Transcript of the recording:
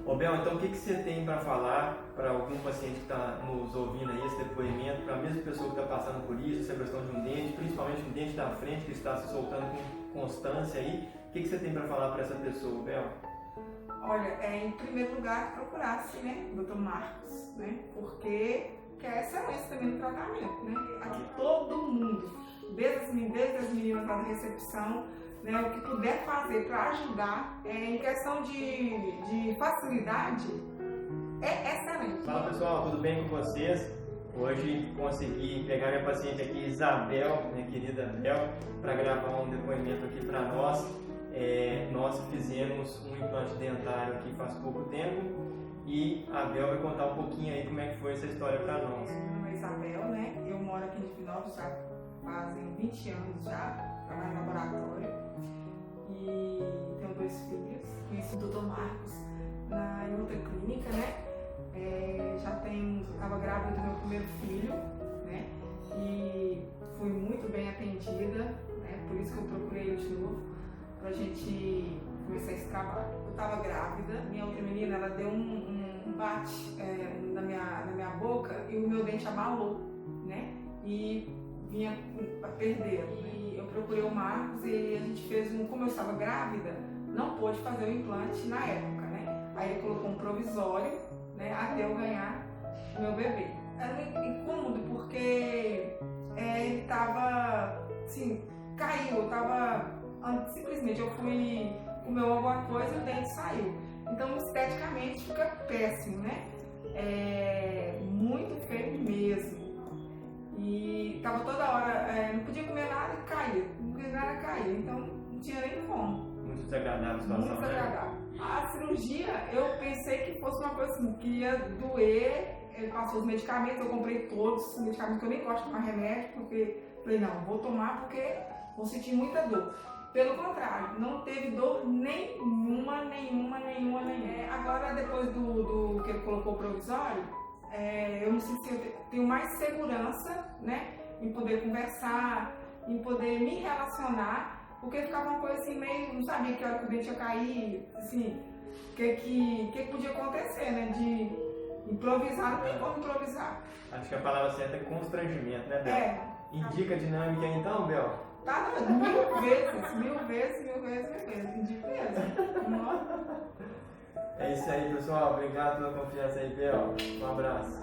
Ô Bel, então o que você tem para falar para algum paciente que está nos ouvindo aí, esse depoimento, para a mesma pessoa que está passando por isso, essa questão de um dente, principalmente um dente da frente que está se soltando com constância aí, o que você tem para falar para essa pessoa, Bel? Olha, em primeiro lugar, procurasse, né, Dr. Marcos, né, porque quer excelência também no tratamento, né, aqui todo mundo, desde as meninas lá da recepção, né, o que puder fazer para ajudar, em questão de facilidade, é excelente. Fala pessoal, tudo bem com vocês? Hoje consegui pegar minha paciente aqui, Isabel, minha querida Bel, para gravar um depoimento aqui para nós. Nós fizemos um implante dentário aqui faz pouco tempo e a Bel vai contar um pouquinho aí como é que foi essa história para nós. Meu nome é Isabel, né? Eu moro aqui em Divinópolis já fazem 20 anos já, trabalho no laboratório e tenho 2 filhos. Conheci o Dr. Marcos em outra clínica, né? Estava grávida do meu primeiro filho, né? E fui muito bem atendida, né? Por isso que eu procurei ele de novo, pra gente começar esse trabalho. Eu estava grávida, minha outra menina, ela deu um bate na minha boca e o meu dente abalou, né? E vinha a perder. E eu procurei o Marcos e a gente fez como eu estava grávida, não pôde fazer o implante na época, né? Aí ele colocou um provisório, né? Até eu ganhar o meu bebê. Era um incômodo porque ele estava, assim, caiu, eu tava simplesmente eu fui comer alguma coisa e o dente saiu. Então esteticamente fica péssimo, né? Muito feio mesmo. E tava toda hora, não podia comer nada e caía, não podia nada cair, então não tinha nem como. Muito desagradável a situação. Muito desagradável. A cirurgia, eu pensei que fosse uma coisa assim, que ia doer. Ele passou os medicamentos, eu comprei todos os medicamentos que eu nem gosto de tomar remédio, porque falei, não, vou tomar porque vou sentir muita dor. Pelo contrário, não teve dor nenhuma. Agora, depois do que ele colocou o provisório, eu me senti, tenho mais segurança, né, em poder conversar, em poder me relacionar, porque ficava uma coisa assim, meio, não sabia que hora que o dente ia cair, assim, o que podia acontecer, né, de improvisar, não tem como improvisar. Acho que a palavra certa é constrangimento, né, Bel? Indica a dinâmica então, Bel? Tá, mil vezes, indico mesmo. É isso aí, pessoal. Obrigado pela confiança aí, Bel. Um abraço.